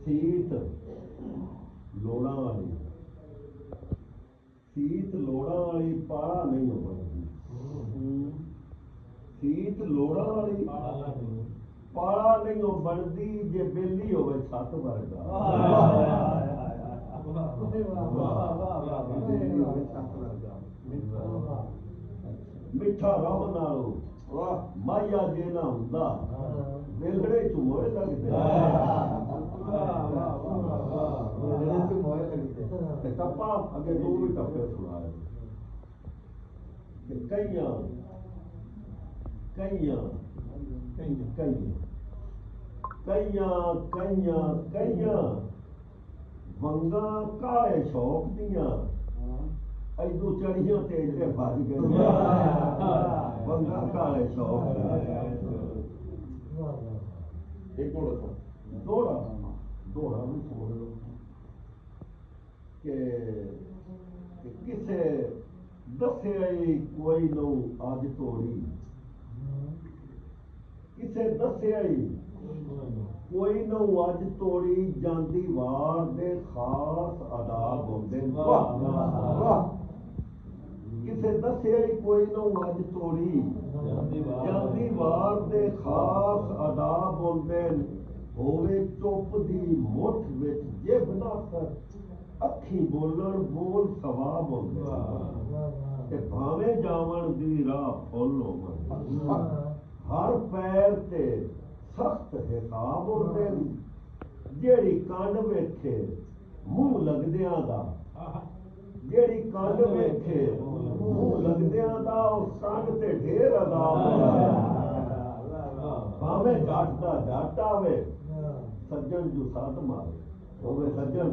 ਸੀਤ ਲੋੜਾਂ ਵਾਲੀ, ਸੀਤ ਲੋੜਾਂ ਵਾਲੀ ਪਾਲਾ ਨਹੀਂ ਹੋ ਬਣਦੀ। ਸੀਤ ਲੋੜਾਂ ਵਾਲੀ ਪਾਲਾ ਨਹੀਂ ਹੋ ਬਣਦੀ, ਜੇ ਬੇਲੀ ਹੋਵੇ ਛੱਤ ਵਰਗਾ। ਮਿੱਠਾ ਰਬ ਨਾਲੋਂ ਮਾਇਆ ਜੇ ਨਾ ਹੁੰਦਾ, ਵੇਲੜੇ ਚ ਮੋਏ ਲੱਗਦੇ। ਟੱਪਾ ਅੱਗੇ ਦੋ ਵੀ ਟੱਪੇ ਸੁਣਾਏ। ਕਈਆਂ ਕਈਆਂ ਕਈਆਂ ਕਈਆਂ ਕਈਆਂ ਕਈਆਂ ਵੰਗਾਂ ਕਾਲੇ ਸ਼ੌਕ ਦੀਆਂ, ਐਦੂ ਚੜੀਆਂ ਤੇ ਇੱਥੇ ਭੱਜ ਗਈਆਂ। ਵੰਗਾਂ ਕਾਲੇ ਸ਼ੌਕ ਇੱਕ ਦੋੜਾ ਦੋੜਾ ਨੂੰ ਸੁਣ ਲਓ ਕਿ ਕਿਸੇ ਦੱਸਿਆ ਹੀ ਕੋਈ ਨੂੰ ਅੱਜ ਤੋੜੀ, ਕਿਸੇ ਦੱਸਿਆ ਹੀ ਕੋਈ ਨੂੰ ਅੱਜ ਤੋੜੀ, ਜਾਂਦੀ ਵਾਰ ਦੇ ਖਾਸ ਆਦਾਬ ਹੁੰਦੇ। ਕਿਸੇ ਦੱਸਿਆ ਹੀ ਕੋਈ ਨੂੰ ਅੱਜ ਤੋੜੀ, ਜਾਂਦੀ ਵਾਰ ਦੇ ਖਾਸ ਆਦਾਬ ਹੁੰਦੇ। ਹੋਵੇ ਚੁੱਪ ਦੀ ਮੁੱਠ ਵਿੱਚ ਜਿਬ ਨਾ ਕਰ, ਅੱਖੀ ਬੋਲਣ ਬੋਲ ਸਵਾਬ ਹੁੰਦੇ। ਤੇ ਭਾਵੇਂ ਜਾਵਣ ਦੀ ਰਾਹ ਫੁੱਲ ਹੋਵਣ, ਹਰ ਪੈਰ ਤੇ ਸਖਤ ਹਿਸਾਬ ਹੁੰਦੇ। ਜਿਹੜੀ ਕੰਡ ਵੇਖੇ ਮੂੰਹ ਲੱਗਦਿਆਂ ਦਾ, ਜਿਹੜੀ ਕੰਡ ਵੇਖੇ ਮੂੰਹ ਲੱਗਦਿਆਂ ਦਾ, ਉਸ ਕੰਡ ਤੇ ਢੇਰ ਅਦਾਬ। ਭਾਵੇਂ ਜੱਟ ਦਾ ਜੱਟ ਆਵੇ, ਸੱਜਣ ਜੂ ਸੱਤ ਮਾਰੇ। ਹੋਵੇ ਸੱਜਣ